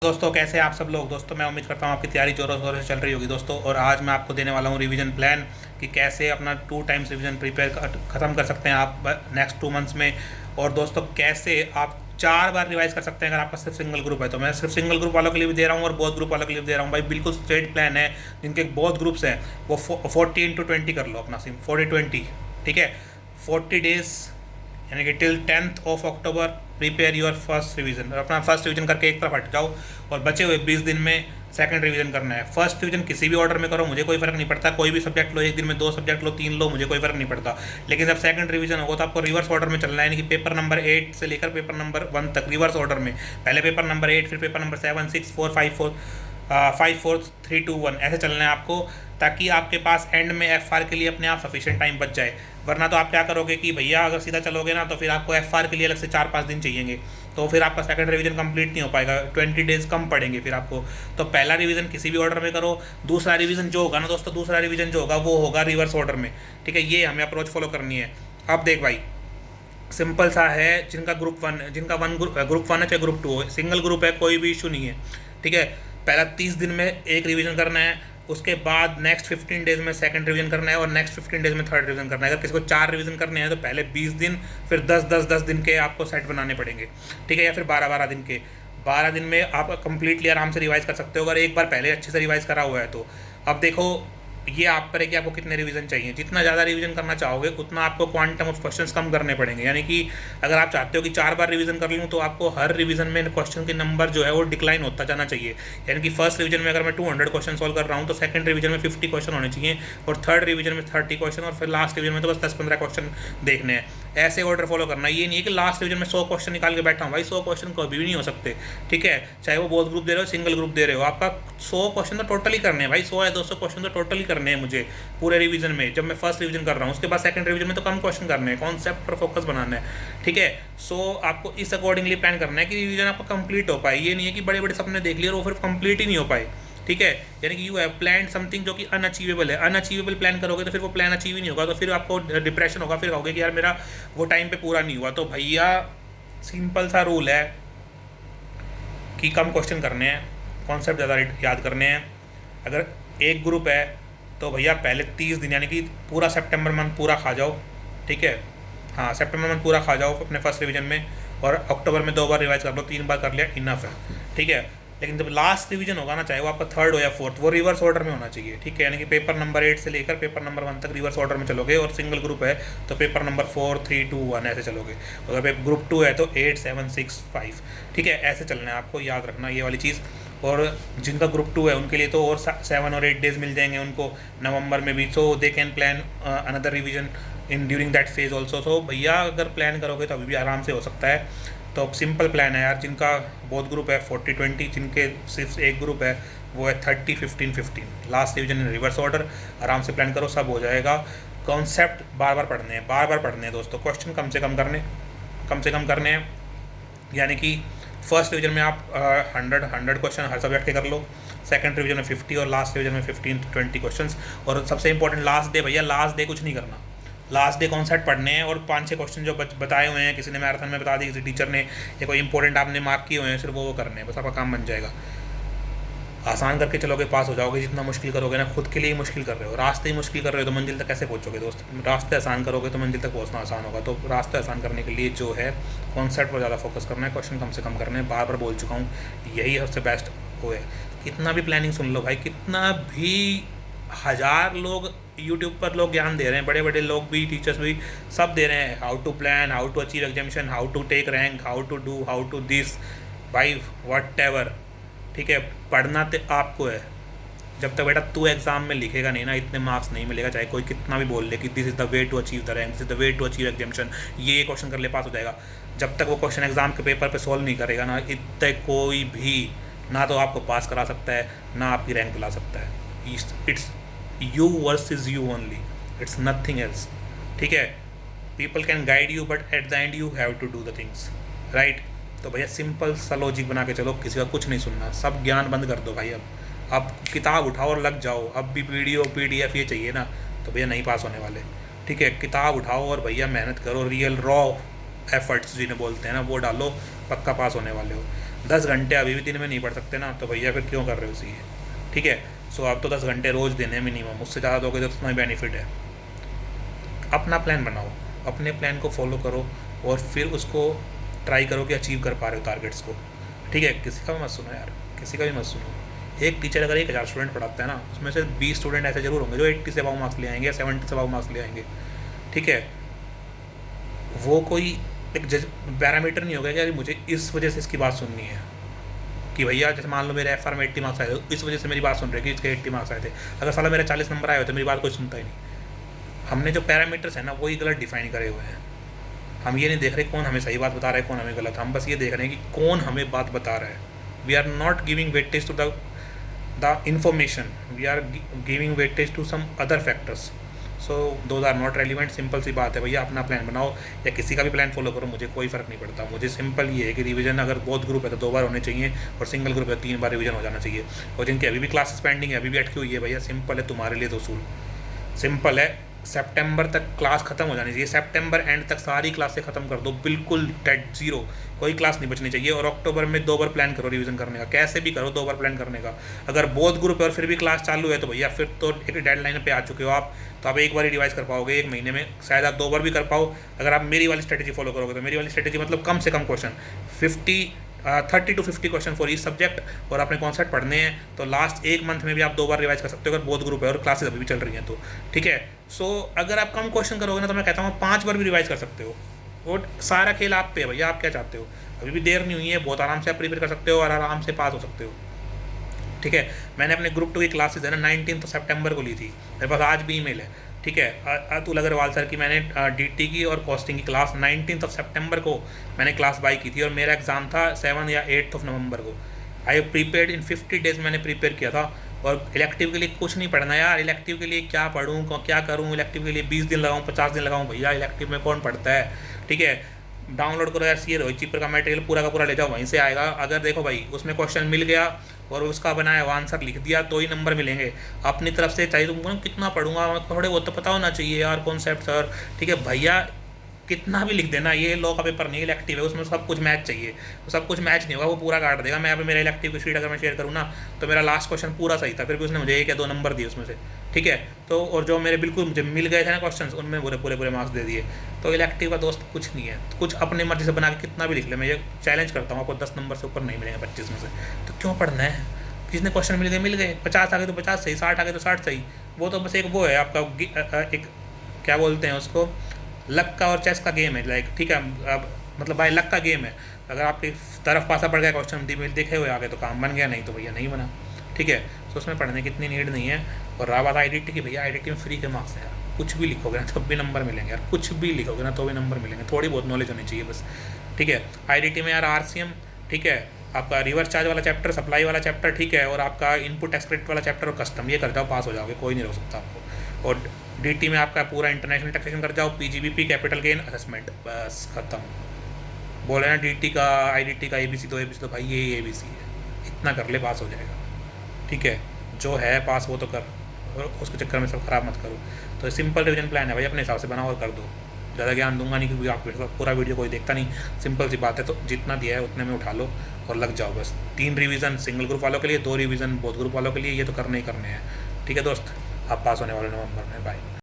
दोस्तों कैसे हैं आप सब लोग। दोस्तों मैं उम्मीद करता हूँ आपकी तैयारी जोरों शोरों से चल रही होगी दोस्तों। और आज मैं आपको देने वाला हूँ रिवीजन प्लान कि कैसे अपना 2 टाइम्स रिवीजन प्रिपेयर ख़त्म कर सकते हैं आप नेक्स्ट 2 मंथ्स में। और दोस्तों कैसे आप 4 बार रिवाइज कर सकते हैं अगर आपका सिर्फ सिंगल ग्रुप है। तो मैं सिर्फ सिंगल ग्रुप वालों के लिए भी दे रहा हूँ और बहुत ग्रुप वालों के लिए भी दे रहा हूँ भाई। बिल्कुल स्ट्रेट प्लान है। जिनके बहुत ग्रुप्स हैं वो 40 × 20 कर लो अपना सिम 40-20। ठीक है, 40 डेज यानी कि till 10th of October prepare your first revision. अपना फर्स्ट रिवीजन करके एक तरफ हट जाओ और बचे हुए 20 दिन में सेकंड रिवीजन करना है। फर्स्ट रिवीजन किसी भी ऑर्डर में करो, मुझे कोई फर्क नहीं पड़ता। कोई भी सब्जेक्ट लो, एक दिन में 2 सब्जेक्ट लो, 3 लो, मुझे कोई फर्क नहीं पड़ता। लेकिन जब सेकंड रिवीजन होगा तो आपको रिवर्स ऑर्डर में चलना है, यानी कि पेपर नंबर 8 से लेकर पेपर नंबर 1 तक रिवर्स ऑर्डर में। पहले पेपर नंबर 8, फिर पेपर नंबर 7, 6, 4, 5, 4, 3, 2, 1 ऐसे चलना है आपको, ताकि आपके पास एंड में FR के लिए अपने आप सफिशिएंट टाइम बच जाए। वरना तो आप क्या करोगे कि भैया अगर सीधा चलोगे ना तो फिर आपको FR के लिए अलग से 4-5 दिन चाहिएंगे, तो फिर आपका सेकंड रिवीजन कंप्लीट नहीं हो पाएगा। 20 डेज कम पड़ेंगे फिर आपको। तो पहला रिवीजन किसी भी ऑर्डर में करो, दूसरा रिवीजन जो होगा ना दोस्तों, दूसरा रिवीजन जो होगा वो होगा रिवर्स ऑर्डर में। ठीक है, ये हमें अप्रोच फॉलो करनी है। अब देख भाई, सिंपल सा है। जिनका ग्रुप 1 ग्रुप 1 है चाहे ग्रुप 2 हो, सिंगल ग्रुप है, कोई भी इशू नहीं है। ठीक है, पहला 30 दिन में एक रिवीजन करना है, उसके बाद नेक्स्ट 15 डेज में सेकंड रिवीजन करना है और नेक्स्ट 15 डेज में थर्ड रिवीजन करना है। अगर किसी को 4 रिवीजन करने हैं तो पहले 20 दिन, फिर 10-10-10 दिन के आपको सेट बनाने पड़ेंगे। ठीक है, या फिर 12-12 दिन के। 12 दिन में आप कंप्लीटली आराम से रिवाइज कर सकते हो अगर एक बार पहले अच्छे से रिवाइज करा हुआ है तो। अब देखो, ये आप पर है कि आपको कितने रिवीजन चाहिए। जितना ज़्यादा रिवीजन करना चाहोगे उतना आपको क्वांटम ऑफ क्वेश्चंस कम करने पड़ेंगे। यानी कि अगर आप चाहते हो कि 4 बार रिवीजन कर लूँ तो आपको हर रिवीजन में क्वेश्चन के नंबर जो है वो डिक्लाइन होता जाना चाहिए। यानी कि फर्स्ट रिवीजन में अगर मैं 200 क्वेश्चन सॉल्व कर रहा हूँ तो सेकंड रिवीजन में 50 क्वेश्चन होने चाहिए, और थर्ड रिवीजन में 30 क्वेश्चन, और फिर लास्ट रिवीजन में तो बस 10-15 क्वेश्चन देखने हैं। ऐसे ऑर्डर फॉलो करना। ये नहीं है कि लास्ट रिवीजन में 100 क्वेश्चन निकाल के बैठा हूँ भाई। 100 क्वेश्चन कभी भी नहीं हो सकते। ठीक है, चाहे वो बोथ ग्रुप दे रहे हो, सिंगल ग्रुप दे रहे हो, आपका 100 क्वेश्चन तो टोटली करने हैं भाई। 100 या 200 क्वेश्चन तो टोटली करने हैं मुझे पूरे रिवीजन में, जब मैं फर्स्ट रिवीजन कर रहा हूँ। उसके बाद सेकंड रिवीजन में तो कम क्वेश्चन करने हैं, कॉन्सेप्ट पर फोकस बनाना है। ठीक है, सो आपको इस अकॉर्डिंगली प्लान करना है कि रिवीजन आपका कंप्लीट हो पाए। ये नहीं है कि बड़े बड़े सपने देख लिए और वो फिर कंप्लीट ही नहीं हो पाए। ठीक है, यानी कि यू हैव प्लान समथिंग जो कि अनअचीवेबल है। अनअचीवेबल प्लान करोगे तो फिर वो प्लान अचीव ही नहीं होगा, तो फिर आपको डिप्रेशन होगा। फिर कहोगे कि यार मेरा वो टाइम पे पूरा नहीं हुआ। तो भैया सिंपल सा रूल है कि कम क्वेश्चन करने हैं, कॉन्सेप्ट ज़्यादा याद करने हैं। अगर एक ग्रुप है तो भैया पहले 30 दिन यानी कि पूरा सितंबर मंथ पूरा खा जाओ। ठीक है, हाँ सितंबर मंथ पूरा खा जाओ अपने फर्स्ट रिवीजन में, और अक्टूबर में 2 बार रिवाइज कर लो, 3 बार कर लिया, इनफ है। ठीक है, लेकिन जब लास्ट रिवीजन होगा ना, चाहे वो आपका थर्ड हो या फोर्थ, वो रिवर्स ऑर्डर में होना चाहिए। ठीक है, यानी कि पेपर नंबर 8 से लेकर पेपर नंबर 1 तक रिवर्स ऑर्डर में चलोगे, और सिंगल ग्रुप है तो पेपर नंबर 4, 3, 2, 1 ऐसे चलोगे। अगर ग्रुप 2 है तो 8, 7, 6, 5। ठीक है, ऐसे चलना है आपको, याद रखना ये वाली चीज़। और जिनका ग्रुप 2 है उनके लिए तो और 7 और 8 डेज मिल जाएंगे उनको नवंबर में भी, so they can plan another revision in during that phase also. So भैया अगर प्लान करोगे तो अभी भी आराम से हो सकता है। तो अब सिंपल प्लान है यार। जिनका बहुत ग्रुप है 40-20, जिनके सिर्फ एक ग्रुप है वो है 30-15-15। लास्ट रिवीजन इन रिवर्स ऑर्डर, आराम से प्लान करो, सब हो जाएगा। कॉन्सेप्ट बार बार पढ़ने हैं, बार बार पढ़ने हैं दोस्तों। क्वेश्चन कम से कम करने हैं। यानी कि फर्स्ट रिवीजन में आप 100 क्वेश्चन हर सब्जेक्ट के कर लो, सेकंड रिवीजन में 50, और लास्ट रिवीजन में 15-20 क्वेश्चंस। और सबसे इंपॉर्टेंट लास्ट डे, भैया लास्ट डे कुछ नहीं करना। लास्ट डे कॉन्सेप्ट पढ़ने हैं, और 5-6 क्वेश्चन जो बताए हुए हैं, किसी ने मैराथन में बता दी, किसी टीचर ने, या कोई इंपॉर्टेंट आपने मार्क किए हुए हैं, सिर्फ वो करने हैं, बस आपका काम बन जाएगा। आसान करके चलोगे पास हो जाओगे। जितना मुश्किल करोगे ना, खुद के लिए ही मुश्किल कर रहे हो। रास्ते ही मुश्किल कर रहे हो तो मंजिल तक कैसे पहुँचोगे दोस्त। रास्ते आसान करोगे तो मंजिल तक पहुँचना आसान होगा। तो रास्ते आसान करने के लिए जो है कॉन्सेप्ट पर ज़्यादा फोकस करना है, क्वेश्चन कम से कम करने हैं। बार बार बोल चुका हूँ, यही सबसे बेस्ट वो है। कितना भी प्लानिंग सुन लो भाई, कितना भी 1000 लोग यूट्यूब पर लोग ज्ञान दे रहे हैं, बड़े बड़े लोग भी, टीचर्स भी, सब दे रहे हैं। How to plan, how to achieve examination, how to take rank, how to do, how to this, भाई वट एवर। ठीक है, पढ़ना तो आपको है। जब तक बेटा तू एग्जाम में लिखेगा नहीं ना, इतने मार्क्स नहीं मिलेगा। चाहे कोई कितना भी बोल ले कि this is the way to achieve the rank, this is the way to achieve examination, ये क्वेश्चन कर ले पास हो जाएगा। जब तक वो क्वेश्चन एग्जाम के पेपर पे सॉल्व नहीं करेगा ना, इतने कोई भी ना तो आपको पास करा सकता है, ना आपकी रैंक दिला सकता है। It's you versus you only, it's nothing else. ठीक है, people can guide you but at the end you have to do the things, right. तो भैया सिंपल सा लॉजिक बना के चलो, किसी का कुछ नहीं सुनना, सब ज्ञान बंद कर दो भाई। अब किताब उठाओ और लग जाओ। अब भी वीडियो PDF ये चाहिए ना, तो भैया नहीं पास होने वाले। ठीक है, किताब उठाओ और भैया मेहनत करो, रियल रॉ एफर्ट्स जिन्हें बोलते हैं ना, वो डालो, पक्का पास होने वाले हो। 10 घंटे अभी भी दिन में नहीं पढ़ सकते ना, तो भैया फिर क्यों कर रहे हो सी? ठीक है। सो अब तो 10 घंटे रोज़ देने मिनिमम, उससे ज़्यादा दोगे तो उतना ही बेनिफिट है। अपना प्लान बनाओ, अपने प्लान को फॉलो करो और फिर उसको ट्राई करो कि अचीव कर पा रहे हो टारगेट्स को। ठीक है, किसी का भी मत सुनो यार, किसी का भी मत सुनो। एक टीचर अगर 1000 स्टूडेंट पढ़ाता है ना, उसमें से 20 स्टूडेंट ऐसे जरूर होंगे जो 80 से अबव मार्क्स ले आएंगे या 70 से अबव मार्क्स ले आएंगे। ठीक है, वो कोई एक जज पैरामीटर नहीं होगा कि यार मुझे इस वजह से इसकी बात सुननी है, कि भैया जैसे मान लो मेरे एफ में 80 मार्क्स आए थे, इस वजह से मेरी बात सुन रहे कि इसके 80 मार्क्स आए थे। अगर साला मेरे 40 नंबर आए होते, मेरी बात कोई सुनता ही नहीं। हमने जो पैरामीटर्स है ना वही गलत डिफाइन करे हुए हैं। हम ये नहीं देख रहे कौन हमें सही बात बता रहा है, कौन हमें गलत। हम बस ये देख रहे हैं कि कौन हमें बात बता रहा है। We are not giving weightage to the information, we are giving weightage to some other factors. So those are not relevant. Simple सी बात है भैया, अपना प्लान बनाओ या किसी का भी प्लान फॉलो करो, मुझे कोई फ़र्क नहीं पड़ता। मुझे सिंपल ये है कि रिवीजन अगर बोथ ग्रुप है तो 2 बार होने चाहिए और सिंगल ग्रुप है 3 बार रिवीजन हो जाना चाहिए। और जिनके अभी भी क्लासेस पेंडिंग है, अभी भी अटकी हुई है, भैया सिंपल है तुम्हारे लिए तो उसूल सिंपल है। सितंबर तक क्लास खत्म हो जानी चाहिए, सितंबर एंड तक सारी क्लासें खत्म कर दो, बिल्कुल डेड जीरो, कोई क्लास नहीं बचनी चाहिए। और अक्टूबर में 2 बार प्लान करो रिवीजन करने का, कैसे भी करो 2 बार प्लान करने का। अगर बोथ ग्रुप है और फिर भी क्लास चालू है तो भैया फिर तो एक डेडलाइन पे आ चुके हो आप, तो आप एक बार ही रिवाइज कर पाओगे 1 महीने में, शायद आप 2 बार भी कर पाओ। अगर आप मेरी वाली स्ट्रेटेजी फॉलो करोगे तो मेरी वाली स्ट्रेटेजी मतलब कम से कम question 30 to 50 question for each subject, और अपने कॉन्सेप्ट पढ़ने हैं तो लास्ट 1 मंथ में भी आप 2 बार रिवाइज कर सकते हो अगर बोथ ग्रुप है और क्लासेस अभी भी चल रही हैं तो। ठीक है, सो अगर आप कम क्वेश्चन करोगे ना तो मैं कहता हूँ 5 बार भी रिवाइज कर सकते हो। और सारा खेल आप पे है भैया, आप क्या चाहते हो। अभी भी देर नहीं हुई है, बहुत आराम से आप प्रिपेयर कर सकते हो और आराम से पास हो सकते हो। ठीक है, मैंने अपने ग्रुप 2 की क्लासेज है ना 19 सितंबर को ली थी, मेरे पास आज भी ईमेल है। ठीक है, अतुल अग्रवाल सर की मैंने डीटी की और कॉस्टिंग की क्लास 19 सितंबर को मैंने क्लास बाई की थी, और मेरा एग्ज़ाम था 7 या 8 नवंबर को। आई प्रीपेड इन 50 डेज मैंने प्रिपेयर किया था। और इलेक्टिव के लिए कुछ नहीं पढ़ना यार, इलेक्टिव के लिए क्या पढ़ूँ क्या करूँ, इलेक्टिव के लिए 20 दिन लगाऊँ 50 दिन लगाऊँ, भैया इलेक्टिव में कौन पढ़ता है। ठीक है, डाउनलोड करो यार सी रोहित चीपर का मटेरियल पूरा का पूरा ले जाओ, वहीं से आएगा। अगर देखो भाई उसमें क्वेश्चन मिल गया और उसका बनाया हुआ आंसर लिख दिया तो ही नंबर मिलेंगे। अपनी तरफ से चाहिए तुमको कितना पढ़ूंगा, थोड़े बहुत तो पता होना चाहिए यार कॉन्सेप्ट सर। ठीक है भैया, कितना भी लिख देना, ये लॉ का पेपर नहीं इलेक्टिव है, उसमें सब कुछ मैच चाहिए, तो सब कुछ मैच नहीं होगा, वो पूरा काट देगा। मैं अभी मेरा इलेक्टिव की शीट अगर मैं शेयर करूँ ना तो मेरा लास्ट क्वेश्चन पूरा सही था, फिर भी उसने मुझे 1 या 2 नंबर दिए उसमें से। ठीक है, तो और जो मेरे बिल्कुल मुझे मिल गए थे ना क्वेश्चन, उनमें पूरे मार्क्स दे दिए। तो इलेक्टिव का दोस्त कुछ नहीं है, कुछ अपनी मर्जी से बना के कितना भी लिख ले। मैं ये चैलेंज करता हूँ, आपको 10 नंबर से ऊपर नहीं मिलेंगे 25 में से, तो क्यों पढ़ना है। जिसने क्वेश्चन मिल गए 50 आ गए तो 50 सही, 60 आ गए तो 60 सही। वो तो बस एक वो है आपका एक क्या बोलते हैं उसको, लक का और चेस का गेम है लाइक। ठीक है, अब मतलब भाई लक का गेम है, अगर आपकी तरफ पासा पड़ गया क्वेश्चन देखे हुए आगे तो काम बन गया, नहीं तो भैया नहीं बना। ठीक है, तो उसमें पढ़ने की इतनी नीड नहीं है। और रहा बात आईडीटी की, भैया आईडीटी में फ्री के मार्क्स है यार, कुछ भी लिखोगे ना तब भी नंबर मिलेंगे यार, कुछ भी लिखोगे ना तो भी नंबर मिलेंगे, थोड़ी बहुत नॉलेज होनी चाहिए बस। ठीक है, आईडीटी में यार आरसीएम, ठीक है, आपका रिवर्स चार्ज वाला चैप्टर, सप्लाई वाला चैप्टर, ठीक है, और आपका इनपुट एक्सक्रिप्ट वाला चैप्टर और कस्टम, ये कर जाओ पास हो जाओगे, कोई नहीं रोक सकता आपको। और डीटी में आपका पूरा इंटरनेशनल टैक्सेशन कर जाओ, पीजीबीपी कैपिटल गेन असेसमेंट, बस खत्म। बोले ना डीटी का आईडीटी का एबीसी तो भाई ये एबीसी है, इतना कर ले पास हो जाएगा। ठीक है, जो है पास वो तो कर, और उसके चक्कर में सब खराब मत करो। तो सिंपल रिवीजन प्लान है भाई, अपने हिसाब से बनाओ और कर दो। ज़्यादा ज्ञान दूंगा नहीं क्योंकि आप पूरा वीडियो कोई देखता नहीं, सिंपल सी बात है। तो जितना दिया है उतने में उठा लो और लग जाओ बस। 3 रिवीजन सिंगल ग्रुप वालों के लिए, 2 रिवीजन बोथ ग्रुप वालों के लिए, ये तो करने ही करने हैं। ठीक है दोस्त, आप पास होने वाले नवंबर में। बाय।